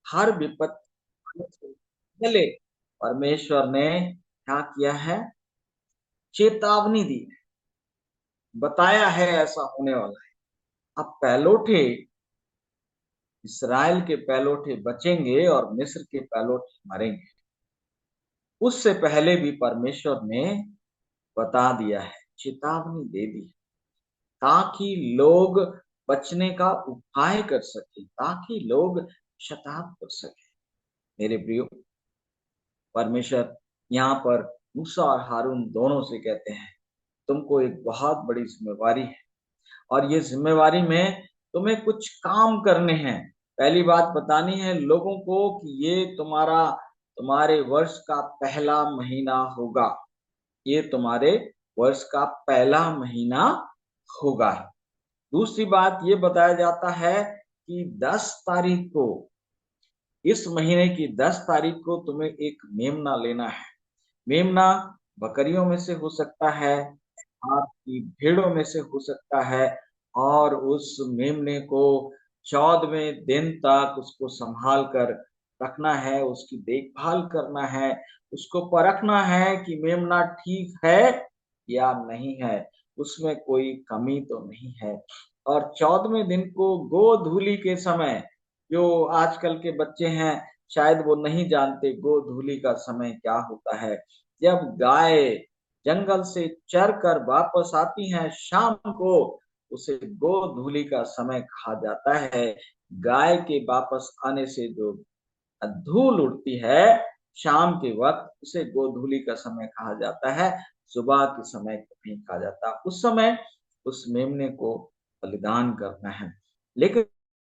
हर विपत्ति से पहले परमेश्वर ने क्या किया है? चेतावनी दी है, बताया है ऐसा होने वाला है। अब पहलोठे, इसराइल के पहलोठे बचेंगे और मिस्र के पहलोठे मरेंगे। उससे पहले भी परमेश्वर ने बता दिया है, चेतावनी दे दी है, ताकि लोग बचने का उपाय कर सके, ताकि लोग शताब कर सके। मेरे प्रियो, परमेश्वर यहाँ पर मूसा और हारून दोनों से कहते हैं, तुमको एक बहुत बड़ी जिम्मेवारी है, और ये जिम्मेवारी में तुम्हें कुछ काम करने हैं। पहली बात बतानी है लोगों को कि ये तुम्हारे वर्ष का पहला महीना होगा। ये तुम्हारे वर्ष का पहला महीना होगा। दूसरी बात ये बताया जाता है कि 10 तारीख को, इस महीने की 10 तारीख को तुम्हें एक मेमना लेना है। मेमना बकरियों में से हो सकता है, आपकी भेड़ों में से हो सकता है, और उस मेमने को 14वें दिन तक उसको संभाल कर रखना है, उसकी देखभाल करना है, उसको परखना है कि मेमना ठीक है या नहीं है, उसमें कोई कमी तो नहीं है। और 14वें दिन को गोधूली के समय, जो आजकल के बच्चे हैं शायद वो नहीं जानते गोधूली का समय क्या होता है। जब गाय जंगल से चर कर वापस आती हैं शाम को, उसे गोधूली का समय कहा जाता है। गाय के वापस आने से जो धूल उड़ती है शाम के वक्त, उसे गोधूली का समय कहा जाता है। सुबह के समय को नहीं कहा जाता। उस समय उस मेमने को बलिदान करना है, लेकिन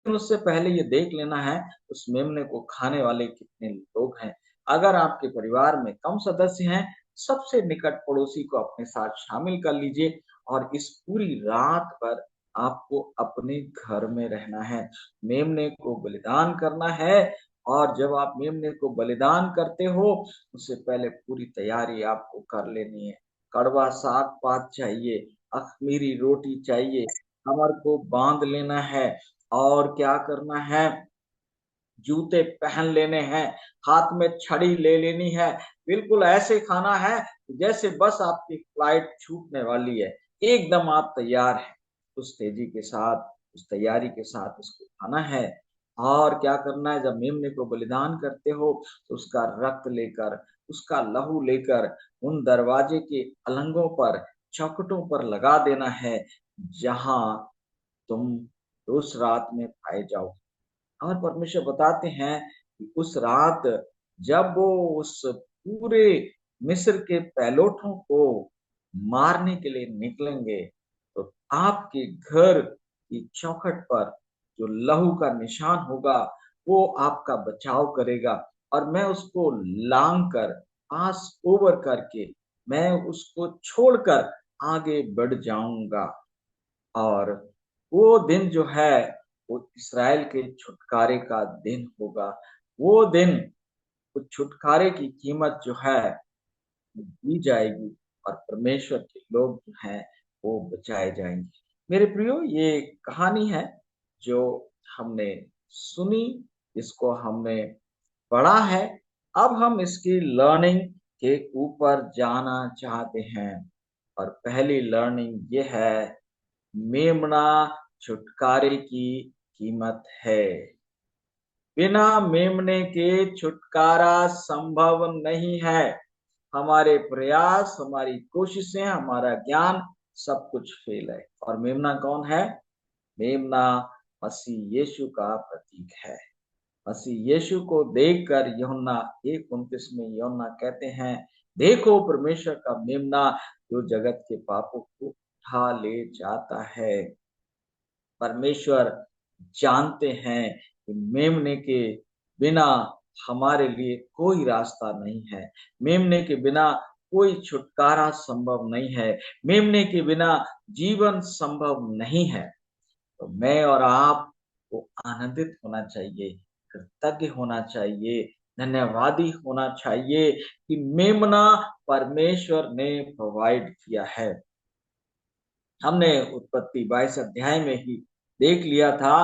उससे पहले ये देख लेना है उस मेमने को खाने वाले कितने लोग हैं। अगर आपके परिवार में कम सदस्य हैं, सबसे निकट पड़ोसी को अपने साथ शामिल कर लीजिए, और इस पूरी रात पर आपको अपने घर में रहना है, मेमने को बलिदान करना है। और जब आप मेमने को बलिदान करते हो, उससे पहले पूरी तैयारी आपको कर लेनी है। कड़वा साग पात चाहिए, अखमीरी रोटी चाहिए, कमर को बांध लेना है, और क्या करना है, जूते पहन लेने हैं, हाथ में छड़ी ले लेनी है। बिल्कुल ऐसे खाना है जैसे बस आपकी फ्लाइट छूटने वाली है, एकदम आप तैयार हैं। उस तेजी के साथ, उस तैयारी के साथ उसको खाना है। और क्या करना है, जब मेमने को बलिदान करते हो तो उसका रक्त लेकर, उसका लहू लेकर उन दरवाजे के अलंगों पर, चौखटों पर लगा देना है, जहां तुम उस रात में पाए जाओ। और परमेश्वर बताते हैं कि उस रात जब वो उस पूरे मिस्र के पैलोठों को मारने के लिए निकलेंगे, तो आपके घर की चौखट पर जो लहू का निशान होगा, वो आपका बचाव करेगा। और मैं उसको लांग कर, पास ओवर करके, मैं उसको छोड़कर आगे बढ़ जाऊंगा। और वो दिन जो है, वो इसराइल के छुटकारे का दिन होगा। वो दिन, उस छुटकारे की कीमत जो है वो दी जाएगी, और परमेश्वर के लोग जो हैं वो बचाए जाएंगे। मेरे प्रियो, ये कहानी है जो हमने सुनी, इसको हमने पढ़ा है। अब हम इसकी लर्निंग के ऊपर जाना चाहते हैं। और पहली लर्निंग ये है, मेमना छुटकारे की कीमत है। बिना मेमने के छुटकारा संभव नहीं है। हमारे प्रयास, हमारी कोशिशें, हमारा ज्ञान, सब कुछ फेल है। और मेमना कौन है? मेमना मसीह यीशु का प्रतीक है। मसीह यीशु को देखकर यूहन्ना 1:29 में यूहन्ना कहते हैं, देखो परमेश्वर का मेमना, जो जगत के पापों को उठा ले जाता है। परमेश्वर जानते हैं कि मेमने के बिना हमारे लिए कोई रास्ता नहीं है। मेमने के बिना कोई छुटकारा संभव नहीं है। मेमने के बिना जीवन संभव नहीं है। तो मैं और आप को आनंदित होना चाहिए, कृतज्ञ होना चाहिए, धन्यवादी होना चाहिए कि मेमना परमेश्वर ने प्रोवाइड किया है। हमने उत्पत्ति 22 अध्याय में ही देख लिया था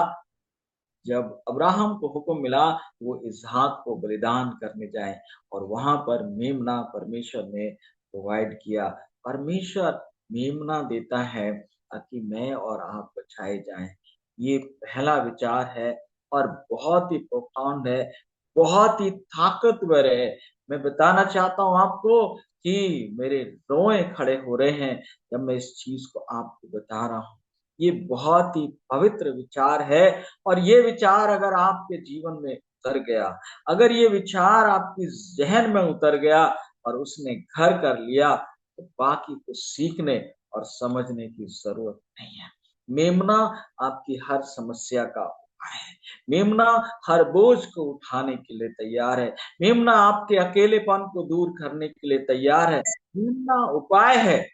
जब अब्राहम को हुक्म मिला वो इसहाक को बलिदान करने जाए, और वहां पर मेमना परमेश्वर ने प्रोवाइड किया। परमेश्वर मेमना देता है ताकि मैं और आप बचाए जाएं। ये पहला विचार है और बहुत ही प्रोफाउंड है, बहुत ही ताकतवर है। मैं बताना चाहता हूं आपको कि मेरे रोए खड़े हो रहे हैं जब मैं इस चीज को आपको बता रहा हूं। ये बहुत ही पवित्र विचार है, और ये विचार अगर आपके जीवन में उतर गया, अगर ये विचार आपकी जहन में उतर गया और उसने घर कर लिया, तो बाकी कुछ सीखने और समझने की जरूरत नहीं है। मेमना आपकी हर समस्या का उपाय है। मेमना हर बोझ को उठाने के लिए तैयार है। मेमना आपके अकेलेपन को दूर करने के लिए तैयार है। मेमना उपाय है,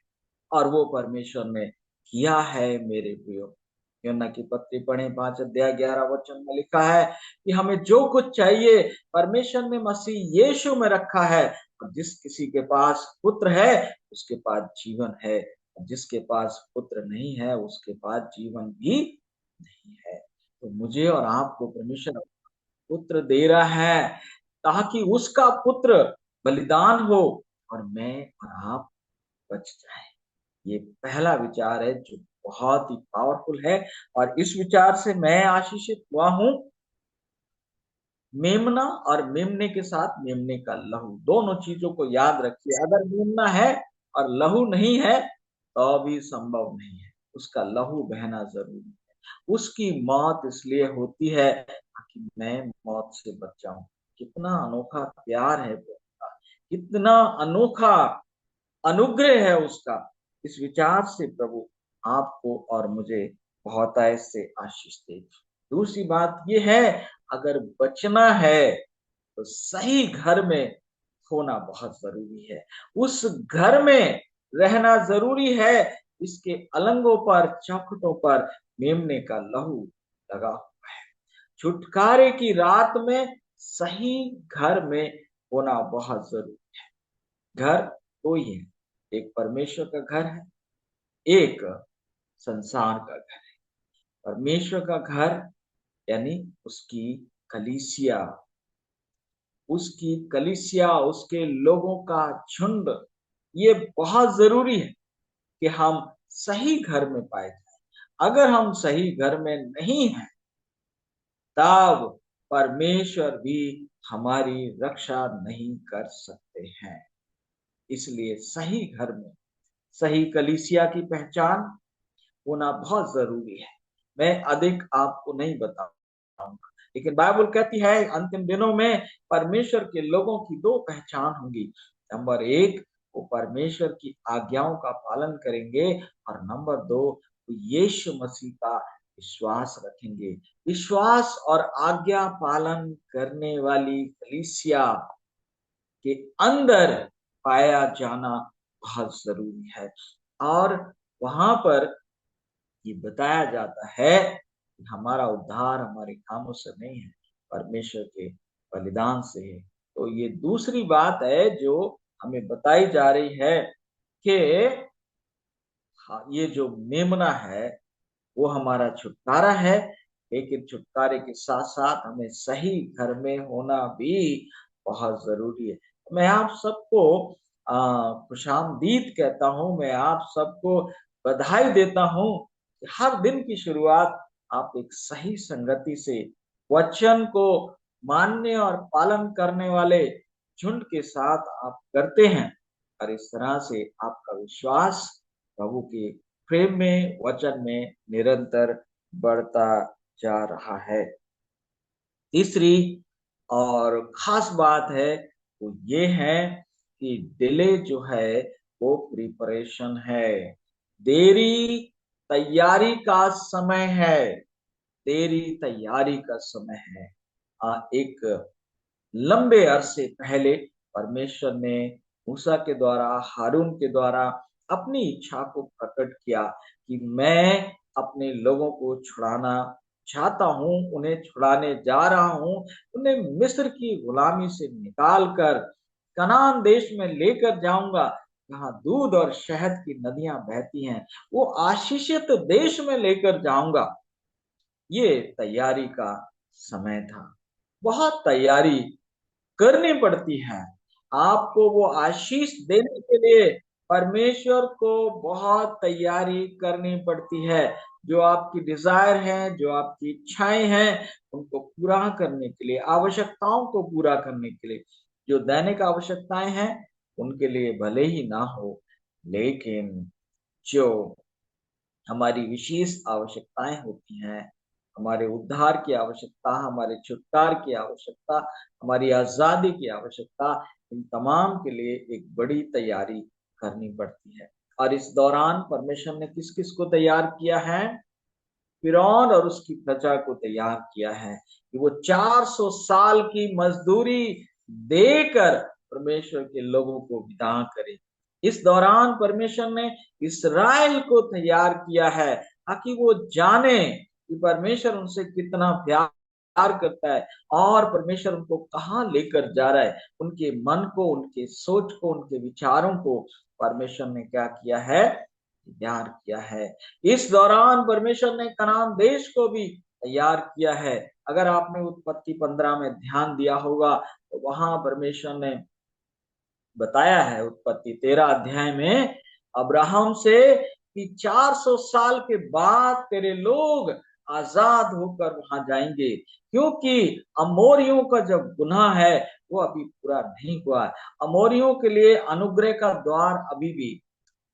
और वो परमेश्वर ने किया है मेरे प्रियो। यूहन्ना की पत्री पढ़े 5 अध्याय 11 वचन में लिखा है कि हमें जो कुछ चाहिए परमेश्वर ने मसीह यीशु में रखा है, और जिस किसी के पास पुत्र है उसके पास जीवन है, और जिसके पास पुत्र नहीं है उसके पास जीवन भी नहीं है। तो मुझे और आपको परमेश्वर पुत्र दे रहा है ताकि उसका पुत्र बलिदान हो और मैं और आप बच जाए। ये पहला विचार है जो बहुत ही पावरफुल है, और इस विचार से मैं आशीषित हुआ हूं। मेमना और मेमने के साथ मेमने का लहू, दोनों चीजों को याद रखिए। अगर मेमना है और लहू नहीं है तो भी संभव नहीं है, उसका लहू बहना जरूरी है। उसकी मौत इसलिए होती है ताकि मैं मौत से बच जाऊं। कितना अनोखा प्यार है प्रभु का, कितना अनोखा अनुग्रह है उसका। इस विचार से प्रभु आपको और मुझे बहुतायत से आशीष दे। दूसरी बात यह है, अगर बचना है तो सही घर में होना बहुत जरूरी है। उस घर में रहना जरूरी है। इसके अलंगों पर, चौखटों पर मेमने का लहू लगा हुआ है। छुटकारे की रात में सही घर में होना बहुत जरूरी है। घर दो ही है, एक परमेश्वर का घर है, एक संसार का घर है। परमेश्वर का घर यानी उसकी कलीसिया, उसके लोगों का झुंड, ये बहुत जरूरी है कि हम सही घर में पाए जाए। अगर हम सही घर में नहीं हैं तब परमेश्वर भी हमारी रक्षा नहीं कर सकते हैं। इसलिए सही घर में सही कलीसिया की पहचान होना बहुत जरूरी है। मैं अधिक आपको नहीं बताऊंगा, लेकिन बाइबल कहती है अंतिम दिनों में परमेश्वर के लोगों की दो पहचान होंगी। नंबर एक, वो परमेश्वर की आज्ञाओं का पालन करेंगे, और नंबर दो, वो यीशु मसीह का विश्वास रखेंगे। विश्वास और आज्ञा पालन करने वाली कलीसिया के अंदर पाया जाना बहुत जरूरी है। और वहां पर ये बताया जाता है कि हमारा उद्धार हमारे कामों से नहीं है, परमेश्वर के बलिदान से है। तो ये दूसरी बात है जो हमें बताई जा रही है कि हाँ, ये जो मेमना है वो हमारा छुटकारा है, लेकिन छुटकारे के साथ साथ हमें सही घर में होना भी बहुत जरूरी है। मैं आप सबको खुशामदीद कहता हूँ, मैं आप सबको बधाई देता हूँ कि हर दिन की शुरुआत आप एक सही संगति से वचन को मानने और पालन करने वाले झुंड के साथ आप करते हैं, और इस तरह से आपका विश्वास प्रभु के प्रेम में, वचन में निरंतर बढ़ता जा रहा है। तीसरी और खास बात है वो ये है कि डिले जो है वो प्रिपरेशन है, देरी तैयारी का समय है, देरी तैयारी का समय है। एक लंबे अरसे पहले परमेश्वर ने मूसा के द्वारा, हारून के द्वारा अपनी इच्छा को प्रकट किया कि मैं अपने लोगों को छुड़ाना चाहता हूं, उन्हें छुड़ाने जा रहा हूं, उन्हें मिस्र की गुलामी से निकाल कर कनान देश में लेकर जाऊंगा, जहां दूध और शहद की नदियां बहती हैं, वो आशीषित देश में लेकर जाऊंगा। ये तैयारी का समय था। बहुत तैयारी करनी पड़ती है। आपको वो आशीष देने के लिए परमेश्वर को बहुत तैयारी करनी पड़ती है। जो आपकी डिजायर है, जो आपकी इच्छाएं हैं, उनको पूरा करने के लिए, आवश्यकताओं को पूरा करने के लिए, जो दैनिक आवश्यकताएं हैं उनके लिए भले ही ना हो, लेकिन जो हमारी विशेष आवश्यकताएं होती हैं, हमारे उद्धार की आवश्यकता, हमारे छुटकारे की आवश्यकता, हमारी आजादी की आवश्यकता, इन तमाम के लिए एक बड़ी तैयारी करनी पड़ती है। और इस दौरान परमेश्वर ने किस किस को तैयार किया है? फिरौन और उसकी प्रजा को तैयार किया है कि वो 400 साल की मजदूरी देकर परमेश्वर के लोगों को विदा करे। इस दौरान परमेश्वर ने इस्राएल को तैयार किया है ताकि वो जाने कि परमेश्वर उनसे कितना प्यार करता है और परमेश्वर उनको कहाँ लेकर जा रहा है। उनके मन को, उनके सोच को, उनके विचारों को परमेश्वर ने क्या किया है? तैयार किया है। इस दौरान परमेश्वर ने कनान देश को भी तैयार किया है। अगर आपने उत्पत्ति 15 में ध्यान दिया होगा तो वहां परमेश्वर ने बताया है, उत्पत्ति 13 अध्याय में, अब्राहम से कि 400 साल के बाद तेरे लोग आजाद होकर वहां जाएंगे, क्योंकि अमोरियों का जब गुनाह है वो अभी पूरा नहीं हुआ है। अमोरियों के लिए अनुग्रह का द्वार अभी भी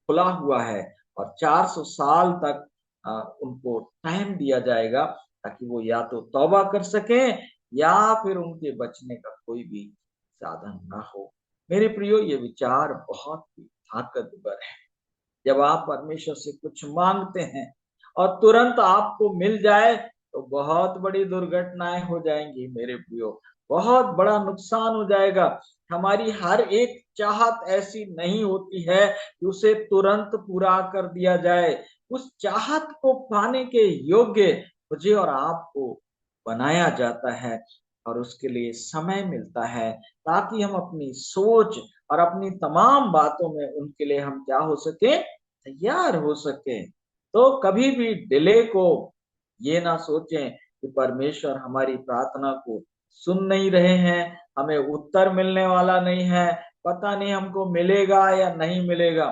खुला हुआ है और 400 साल तक उनको टाइम दिया जाएगा ताकि वो या तो तौबा कर सकें या फिर उनके बचने का कोई भी साधन ना हो। मेरे प्रियो, ये विचार बहुत ही ताकतवर है। जब आप परमेश्वर से कुछ मांगते हैं और तुरंत आपको मिल जाए तो बहुत बड़ी दुर्घटनाएं हो जाएंगी मेरे प्रियो, बहुत बड़ा नुकसान हो जाएगा। हमारी हर एक चाहत ऐसी नहीं होती है कि उसे तुरंत पूरा कर दिया जाए। उस चाहत को पाने के योग्य मुझे और आपको बनाया जाता है और उसके लिए समय मिलता है ताकि हम अपनी सोच और अपनी तमाम बातों में उनके लिए हम क्या हो सके? तैयार हो सके। तो कभी भी डिले को ये ना सोचें कि परमेश्वर हमारी प्रार्थना को सुन नहीं रहे हैं, हमें उत्तर मिलने वाला नहीं है, पता नहीं हमको मिलेगा या नहीं मिलेगा।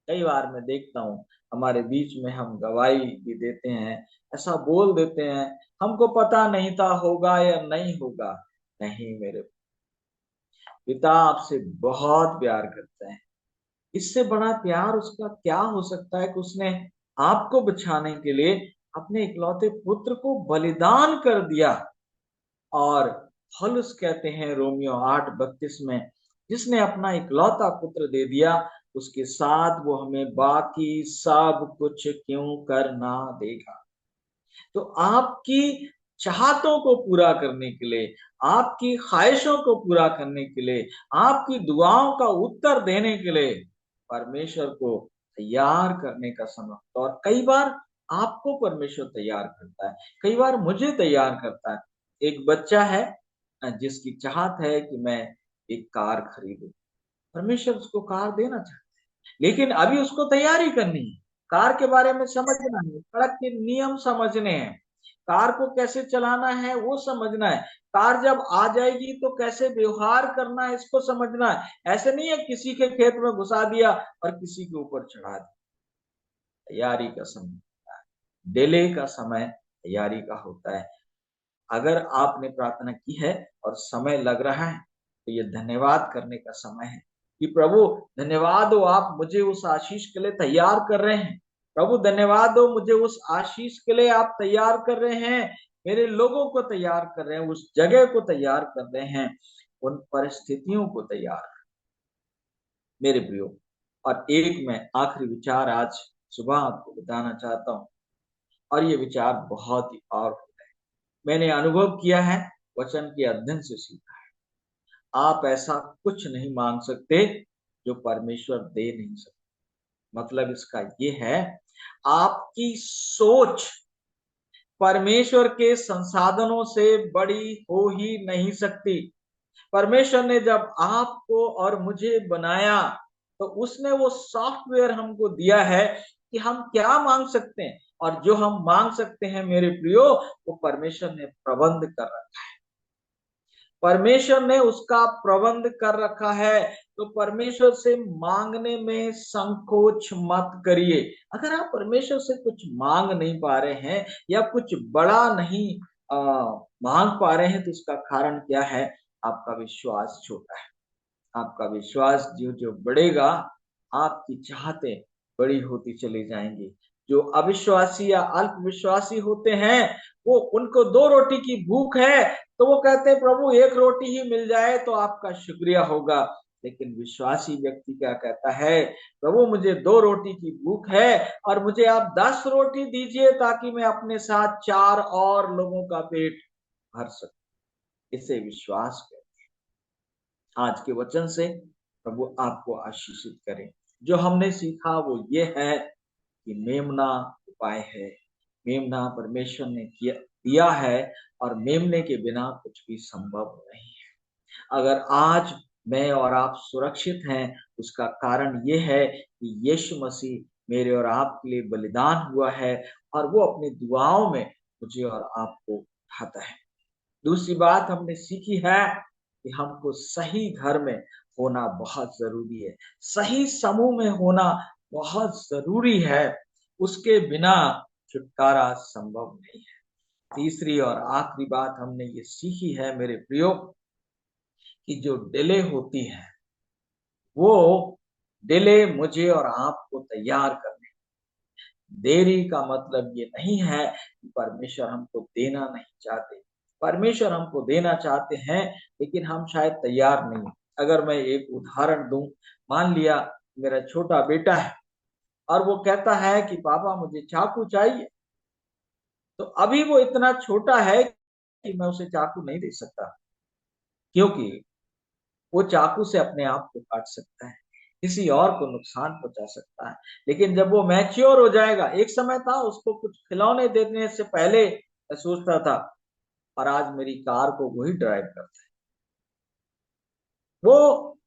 कई बार मैं देखता हूँ हमारे बीच में हम गवाही भी देते हैं, ऐसा बोल देते हैं, हमको पता नहीं था होगा या नहीं होगा। नहीं, मेरे पिता आपसे बहुत प्यार करते हैं। इससे बड़ा प्यार उसका क्या हो सकता है कि उसने आपको बचाने के लिए अपने इकलौते पुत्र को बलिदान कर दिया। और पौलुस कहते हैं रोमियो 8:32 में, जिसने अपना इकलौता पुत्र दे दिया उसके साथ वो हमें बाकी सब कुछ क्यों कर ना देगा। तो आपकी चाहतों को पूरा करने के लिए, आपकी ख्वाहिशों को पूरा करने के लिए, आपकी दुआओं का उत्तर देने के लिए परमेश्वर को तैयार करने का समय। और कई बार आपको परमेश्वर तैयार करता है, कई बार मुझे तैयार करता है। एक बच्चा है जिसकी चाहत है कि मैं एक कार खरीदूं। परमेश्वर उसको कार देना चाहता है, लेकिन अभी उसको तैयारी करनी है। कार के बारे में समझना है, सड़क के नियम समझने हैं, कार को कैसे चलाना है वो समझना है, कार जब आ जाएगी तो कैसे व्यवहार करना है इसको समझना है। ऐसे नहीं है किसी के खेत में घुसा दिया और किसी के ऊपर चढ़ा दिया। तैयारी का समय होता है, डिले का समय तैयारी का होता है। अगर आपने प्रार्थना की है और समय लग रहा है तो ये धन्यवाद करने का समय है कि प्रभु धन्यवाद हो, आप मुझे उस आशीष के लिए तैयार कर रहे हैं। प्रभु धन्यवाद हो, मुझे उस आशीष के लिए आप तैयार कर रहे हैं, मेरे लोगों को तैयार कर रहे हैं, उस जगह को तैयार कर रहे हैं, उन परिस्थितियों को तैयार, मेरे प्रियो। और एक मैं आखिरी विचार आज सुबह आपको बताना चाहता हूँ और ये विचार बहुत ही पावरफुल है। मैंने अनुभव किया है, वचन के अध्ययन से सीखा है। आप ऐसा कुछ नहीं मांग सकते जो परमेश्वर दे नहीं सकते। मतलब इसका ये है, आपकी सोच परमेश्वर के संसाधनों से बड़ी हो ही नहीं सकती। परमेश्वर ने जब आपको और मुझे बनाया तो उसने वो सॉफ्टवेयर हमको दिया है कि हम क्या मांग सकते हैं, और जो हम मांग सकते हैं मेरे प्रियो, वो परमेश्वर ने प्रबंध कर रखा है। परमेश्वर ने उसका प्रबंध कर रखा है। तो परमेश्वर से मांगने में संकोच मत करिए। अगर आप परमेश्वर से कुछ मांग नहीं पा रहे हैं या कुछ बड़ा नहीं मांग पा रहे हैं, तो उसका कारण क्या है? आपका विश्वास छोटा है। आपका विश्वास जो जो बढ़ेगा, आपकी चाहतें बड़ी होती चली जाएंगी। जो अविश्वासी या अल्प विश्वासी होते हैं, वो उनको 2 रोटी की भूख है, तो वो कहते हैं प्रभु 1 रोटी ही मिल जाए तो आपका शुक्रिया होगा। लेकिन विश्वासी व्यक्ति क्या कहता है? प्रभु मुझे 2 रोटी की भूख है और मुझे आप 10 रोटी दीजिए ताकि मैं अपने साथ 4 और लोगों का पेट भर सकूं। इसे विश्वास कर। आज के वचन से प्रभु आपको आशीषित करे। जो हमने सीखा वो ये है कि मेमना उपाय है। मेमना परमेश्वर ने किया दिया है, और मेमने के बिना कुछ भी संभव नहीं है। अगर आज मैं और आप सुरक्षित हैं, उसका कारण ये है कि यीशु मसीह मेरे और आपके लिए बलिदान हुआ है, और वो अपनी दुआओं में मुझे और आपको उठाता है। दूसरी बात हमने सीखी है कि हमको सही घर में होना बहुत जरूरी है। सही समूह में होना बहुत जरूरी है। उसके बिना छुटकारा संभव नहीं है। तीसरी और आखिरी बात हमने ये सीखी है मेरे प्रियो, कि जो डिले होती है, वो डिले मुझे और आपको तैयार करने। देरी का मतलब ये नहीं है कि परमेश्वर हमको देना नहीं चाहते। परमेश्वर हमको देना चाहते हैं, लेकिन हम शायद तैयार नहीं। अगर मैं एक उदाहरण दूं, मान लिया मेरा छोटा बेटा है और वो कहता है कि पापा मुझे चाकू चाहिए, तो अभी वो इतना छोटा है कि मैं उसे चाकू नहीं दे सकता, क्योंकि वो चाकू से अपने आप को काट सकता है, किसी और को नुकसान पहुंचा सकता है। लेकिन जब वो मैच्योर हो जाएगा, एक समय था उसको कुछ खिलौने देने से पहले मैं सोचता था, और आज मेरी कार को वही ड्राइव करता है, वो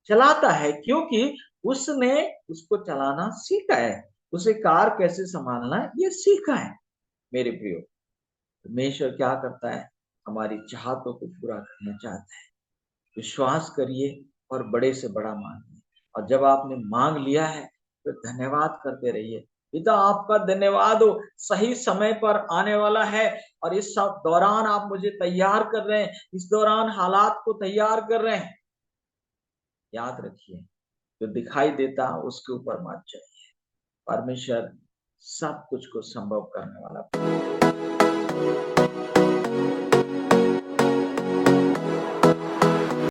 चलाता है, क्योंकि उसने उसको चलाना सीखा है। उसे कार कैसे संभालना है ये सीखा है। मेरे प्रियो, परमेश्वर क्या करता है? हमारी चाहतों को पूरा करना चाहता है। विश्वास करिए और बड़े से बड़ा मांगिए, और जब आपने मांग लिया है तो धन्यवाद करते रहिए। पिता आपका धन्यवाद हो, सही समय पर आने वाला है, और इस सब दौरान आप मुझे तैयार कर रहे हैं, इस दौरान हालात को तैयार कर रहे हैं। याद रखिए, जो दिखाई देता है उसके ऊपर मत जाइए। परमेश्वर सब कुछ को संभव करने वाला